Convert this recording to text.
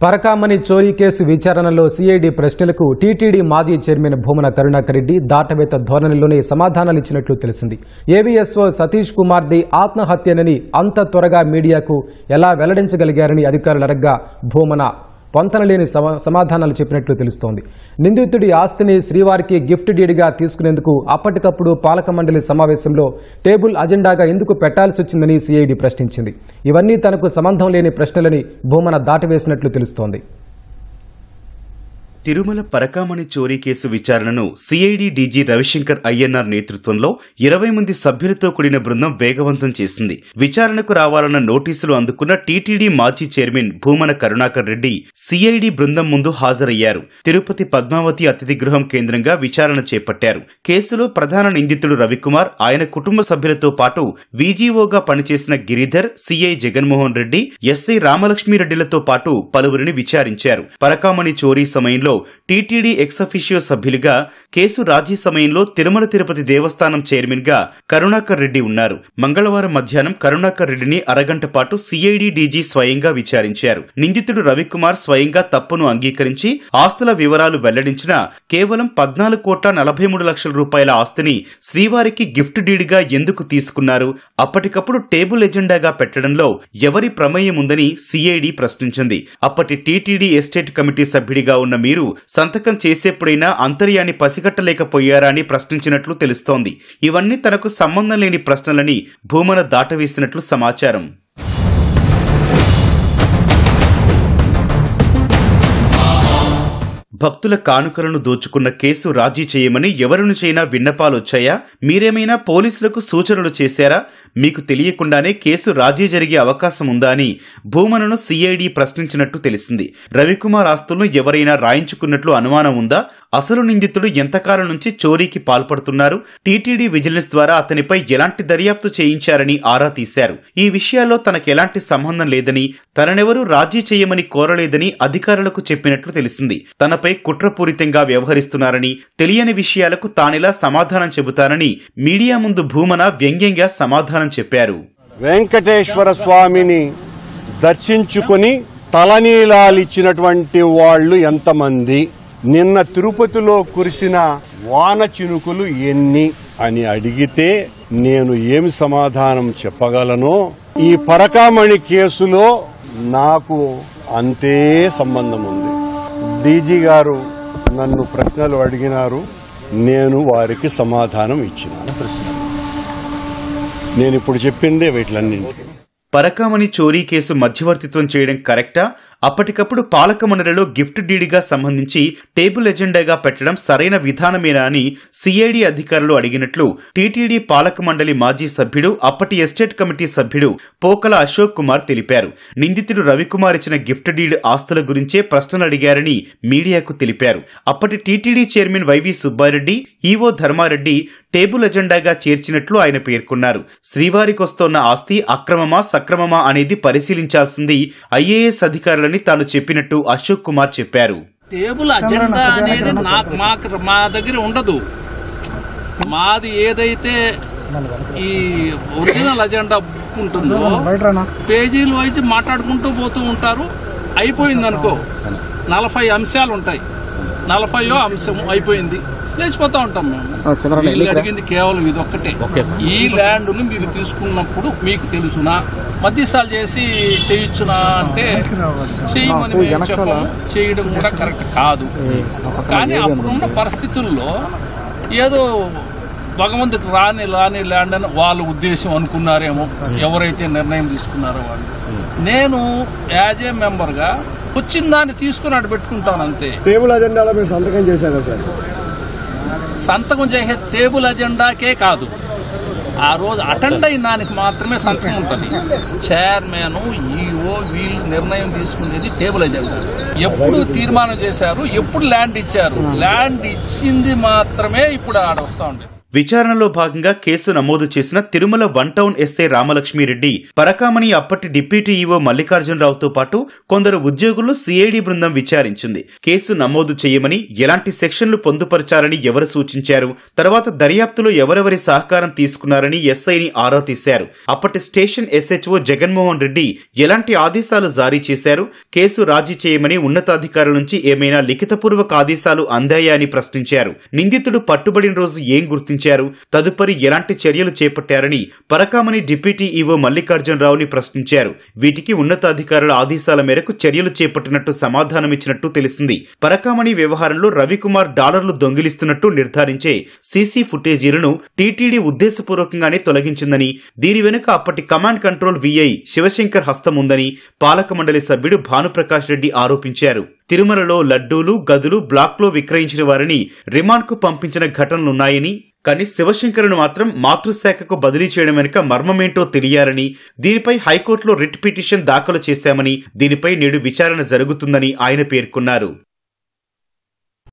పరకామణి చోరీ కేసు విచారణలో సిఐడి ప్రశ్నలకు టీటీడీ మాజీ చైర్మన్ భూమన కరుణాకర్ రెడ్డి దాటవేత ధోరణిలోనే సమాధానాలు ఇచ్చినట్లు తెలిసింది. ఏవీఎస్ఓ సతీష్ కుమార్ది ఆత్మహత్యనని అంత త్వరగా మీడియాకు ఎలా వెల్లడించగలిగారని అధికారులు అడగ్గా భూమన పొంతనలేని సమాధానాలు చెప్పినట్లు తెలుస్తోంది. నిందితుడి ఆస్తిని శ్రీవారికి గిఫ్ట్ డీడ్గా తీసుకునేందుకు అప్పటికప్పుడు పాలక మండలి సమావేశంలో టేబుల్ అజెండాగా ఎందుకు పెట్టాల్సి వచ్చిందని సిఐడి ప్రశ్నించింది. ఇవన్నీ తనకు సంబంధం లేని ప్రశ్నలని భూమన దాటవేసినట్లు తెలుస్తోంది. తిరుమల పరకామణి చోరీ కేసు విచారణను సిఐడి డీజీ రవిశంకర్ అయ్యన్నార్ నేతృత్వంలో 20 మంది సభ్యులతో కూడిన బృందం వేగవంతం చేసింది. విచారణకు రావాలన్న నోటీసులు అందుకున్న టీటీడీ మాజీ చైర్మన్ భూమన కరుణాకర్ రెడ్డి సిఐడి బృందం ముందు హాజరయ్యారు. తిరుపతి పద్మావతి అతిథి గృహం కేంద్రంగా విచారణ చేపట్టారు. కేసులో ప్రధాన నిందితుడు రవికుమార్, ఆయన కుటుంబ సభ్యులతో పాటు వీజీఓగా పనిచేసిన గిరిధర్, సిఐ జగన్మోహన్ రెడ్డి, ఎస్ఐ రామలక్ష్మీరెడ్డిలతో పాటు పలువురిని విచారించారు. పరకామణి చోరీ సమయంలో టీటీడీ ఎక్స్-అఫిషియో సభ్యులుగా, కేసు రాజీ సమయంలో తిరుమల తిరుపతి దేవస్థానం చైర్మన్ గా కరుణాకర్ రెడ్డి ఉన్నారు. మంగళవారం మధ్యాహ్నం కరుణాకర్ రెడ్డిని అరగంట పాటు సిఐడి డీజీ స్వయంగా విచారించారు. నిందితుడు రవికుమార్ స్వయంగా తప్పును అంగీకరించి ఆస్తుల వివరాలు వెల్లడించినా కేవలం 14,43,00,000 రూపాయల ఆస్తిని శ్రీవారికి గిఫ్ట్ డీడ్గా ఎందుకు తీసుకున్నారు, అప్పటికప్పుడు టేబుల్ ఎజెండాగా పెట్టడంలో ఎవరి ప్రమేయం ఉందని సిఐడి ప్రశ్నించింది. అప్పటి టీటీడీ ఎస్టేట్ కమిటీ సభ్యుడిగా ఉన్న మీరు సంతకం చేసేప్పుడైనా అంతర్యాన్ని పసిగట్టలేకపోయారా అని ప్రశ్నించినట్లు తెలుస్తోంది. ఇవన్నీ తనకు సంబంధం లేని ప్రశ్నలని భూమన దాటవేసినట్లు సమాచారం. భక్తుల కానుకలను దోచుకున్న కేసు రాజీ చేయమని ఎవరి నుంచైనా విన్నపాలొచ్చాయా? మీరేమైనా పోలీసులకు సూచనలు చేశారా? మీకు తెలియకుండానే కేసు రాజీ జరిగే అవకాశం ఉందా అని భూమనను సిఐడి ప్రశ్నించినట్టు తెలిసింది. రవికుమార్ ఆస్తులను ఎవరైనా రాయించుకున్నట్లు అనుమానం ఉందా? అసలు నిందితుడు ఎంతకాలం నుంచి చోరీకి పాల్పడుతున్నారు? టీటీడీ విజిలెన్స్ ద్వారా అతనిపై ఎలాంటి దర్యాప్తు చేయించారని ఆరా తీశారు. ఈ విషయాల్లో తనకెలాంటి సంబంధం లేదని, తననెవరూ రాజీ చేయమని కోరలేదని అధికారులకు చెప్పినట్లు తెలిసింది. తనపై కుట్రపూరితంగా వ్యవహరిస్తున్నారని, తెలియని విషయాలకు తానెలా సమాధానం చెబుతానని మీడియా ముందు భూమన వ్యంగ్యంగా సమాధానం చెప్పారు. వెంకటేశ్వర స్వామిని దర్శించుకుని తలనీలాలిచ్చినటువంటి వాళ్లు ఎంతమంది, నిన్న తిరుపతిలో కురిసిన వాన చినుకులు ఎన్ని అని అడిగితే నేను ఏమి సమాధానం చెప్పగలను? ఈ పరకామణి కేసులో నాకు అంతే సంబంధం ఉంది. డీజీ గారు నన్ను ప్రశ్నలు అడిగినారు, నేను వారికి సమాధానం ఇచ్చినాను. నేను ఇప్పుడు చెప్పిందే వీటిలన్నింటి. పరకామణి చోరీ కేసు మధ్యవర్తిత్వం చేయడం కరెక్టా? అప్పటికప్పుడు పాలక మండలిలో గిఫ్ట్ డీడ్గా సంబంధించి టేబుల్ ఎజెండాగా పెట్టడం సరైన విధానమేనా అని సిఐడి అధికారులు అడిగినట్లు టీటీడీ పాలక మండలి మాజీ సభ్యుడు, అప్పటి ఎస్టేట్ కమిటీ సభ్యుడు పోకల అశోక్ కుమార్ తెలిపారు. నిందితుడు రవికుమార్ ఇచ్చిన గిఫ్ట్ డీడ్ ఆస్తుల గురించే ప్రశ్నలు అడిగారని మీడియాకు తెలిపారు. అప్పటి TTD chairman YV Subba Reddy, EO Dharma Reddy table ఎజెండాగా చేర్చినట్లు ఆయన పేర్కొన్నారు. శ్రీవారికొస్తోన్న ఆస్తి అక్రమమా సక్రమమా అనేది పరిశీలించాల్సింది ఐఏఎస్ అధికారులని తాను చెప్పినట్టు అశోక్ కుమార్ చెప్పారు. టేబుల్ అజెండా అనేది మా దగ్గర ఉండదు. మాది ఏదైతే ఈ ఒరిజినల్ అజెండా ఉంటుందో పేజీలు అయితే మాట్లాడుకుంటూ పోతూ ఉంటారు. అయిపోయిందనుకో 40 అంశాలు ఉంటాయి, 40వ అంశం అయిపోయింది, లేచిపోతా ఉంటాం. మేము అడిగింది కేవలం ఇది ఒక్కటే. ఈ ల్యాండ్ను మీరు తీసుకున్నప్పుడు మీకు తెలుసునా, మధ్యస్థాలు చేసి చేయొచ్చునా అంటే చేయమని మేము చెప్పాము. చేయడం కూడా కరెక్ట్ కాదు. కానీ అప్పుడున్న పరిస్థితుల్లో ఏదో భగవంతుడు రాని ల్యాండ్ అని వాళ్ళ ఉద్దేశం అనుకున్నారేమో, ఎవరైతే నిర్ణయం తీసుకున్నారో వాళ్ళు. నేను యాజ్ ఏ మెంబర్గా వచ్చిన దాన్ని తీసుకుని అటు పెట్టుకుంటాను అంతే. టేబుల్ అజెండాలో మీరు సంతకం చేశారు సార్? సంతకం చేసే టేబుల్ అజెండాకే కాదు, ఆ రోజు అటెండ్ అయిన దానికి మాత్రమే సంతకం ఉంటుంది. చైర్మన్, ఈఓ వీళ్ళు నిర్ణయం తీసుకునేది టేబుల్ అజెండా. ఎప్పుడు తీర్మానం చేశారు, ఎప్పుడు ల్యాండ్ ఇచ్చారు, ల్యాండ్ ఇచ్చింది మాత్రమే ఇప్పుడు ఆడ వస్తూ ఉండేది. విచారణలో భాగంగా కేసు నమోదు చేసిన తిరుమల 1 టౌన్ ఎస్ఐ రామలక్ష్మిరెడ్డి, పరకామణి అప్పటి డిప్యూటీ ఈవో మల్లికార్జునరావుతో పాటు కొందరు ఉద్యోగులను సిఐడి బృందం విచారించింది. కేసు నమోదు చేయమని, ఎలాంటి సెక్షన్లు పొందుపరచాలని ఎవరు సూచించారు, తర్వాత దర్యాప్తులో ఎవరెవరి సహకారం తీసుకున్నారని ఎస్ఐని ఆరా తీశారు. అప్పటి స్టేషన్ ఎస్హెచ్ఓ జగన్మోహన్ రెడ్డి ఎలాంటి ఆదేశాలు జారీ చేశారు, కేసు రాజీ చేయమని ఉన్నతాధికారుల నుంచి ఏమైనా లిఖితపూర్వక ఆదేశాలు అందాయా అని ప్రశ్నించారు. నిందితుడు పట్టుబడిన రోజు ఏం గుర్తించారు, తదుపరి ఎలాంటి చర్యలు చేపట్టారని పరకామణి డిప్యూటీ ఈవో మల్లికార్జునరావుని ప్రశ్నించారు. వీటికి ఉన్నతాధికారుల ఆదేశాల మేరకు చర్యలు చేపట్టినట్టు సమాధానమిచ్చినట్టు తెలిసింది. పరకామణి వ్యవహారంలో రవికుమార్ డాలర్లు దొంగిలిస్తున్నట్టు నిర్ధారించే సీసీ ఫుటేజీలను టీటీడీ ఉద్దేశపూర్వకంగానే తొలగించిందని, దీని వెనుక అప్పటి కమాండ్ కంట్రోల్ వీఐ శివశంకర్ హస్తం ఉందని పాలక మండలి సభ్యుడు భానుప్రకాష్ రెడ్డి ఆరోపించారు. తిరుమలలో లడ్డూలు, గదులు బ్లాక్లో విక్రయించిన వారిని రిమాండ్కు పంపించిన ఘటనలున్నాయని, కానీ శివశంకర్ను మాత్రం మాతృశాఖకు బదిలీ చేయడం వెనుక మర్మమేంటో తెలియాలని, దీనిపై హైకోర్టులో రిట్ పిటిషన్ దాఖలు చేశామని, దీనిపై నేడు విచారణ జరుగుతుందని ఆయన పేర్కొన్నారు.